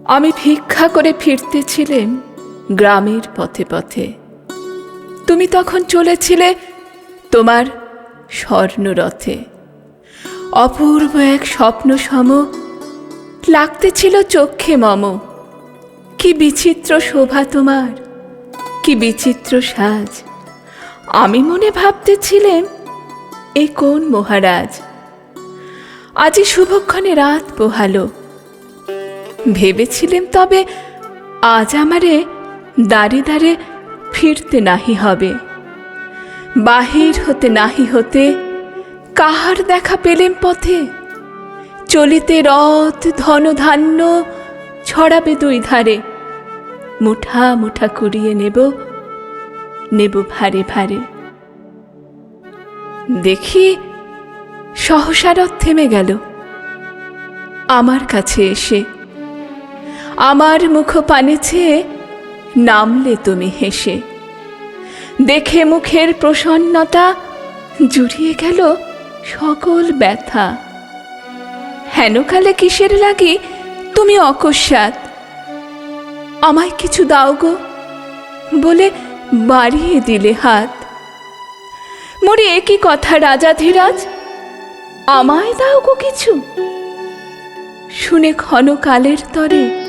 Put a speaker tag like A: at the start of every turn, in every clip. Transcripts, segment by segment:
A: আমি ভিক্ষা করে ফিরতেছিলেম গ্রামের পথে পথে। তুমি তখন চলেছিলে তোমার স্বর্ণরথে। অপূর্ব এক স্বপ্ন সম লাগতেছিল চক্ষে মম। কি বিচিত্র শোভা তোমার, কি বিচিত্র সাজ। আমি মনে ভাবতেছিলেম এ কোন মহারাজ। আজি শুভক্ষণে রাত পোহালো। ভেবেছিলেম তবে আজ আমারে দাঁড়ে দাঁড়ে ফিরতে নাহি হবে। বাহির হতে নাহি হতে কাহার দেখা পেলেম পথে। চলিতে রথ ধন ধান্য ছড়াবে দুই ধারে। মুঠা মুঠা কুড়িয়ে নেব নেব ভারে ভারে। দেখি সহসা রথ থেমে গেল আমার কাছে এসে। আমার মুখ পানে চেয়ে নামলে তুমি হেসে। দেখে মুখের প্রসন্নতা জুড়িয়ে গেল সকল ব্যথা। হেনকালে কিসের লাগি তুমি অকস্মাৎ আমায় কিছু দাও গো বলে বাড়িয়ে দিলে হাত। মোরে একই কথা রাজাধিরাজ, আমায় দাও গো কিছু। শুনে ক্ষণকালের তরে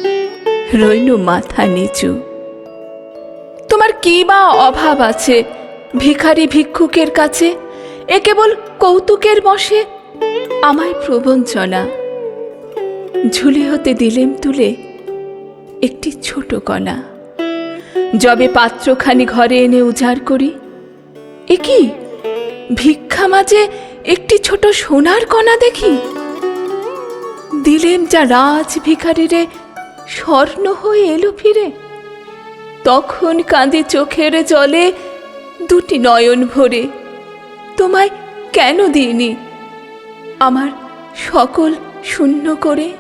A: রইল মাথা নিচু। তোমার কি বা অভাব আছে ভিখারি ভিক্ষুকের কাছে? এ কেবল কৌতুকের বশে আমায় প্রবঞ্চনা। ঝুলি হতে দিলেম তুলে একটি ছোট কণা। যবে পাত্রখানি ঘরে এনে উজাড় করি, এ কি ভিক্ষা মাঝে একটি ছোট সোনার কণা দেখি। দিলেম যা রাজ ভিখারিরে স্বর্ণ হয়ে এলো ফিরে। তখন কাঁদে চোখের জলে দুটি নয়ন ভরে। তোমায় কেন দিইনি আমার সকল শূন্য করে?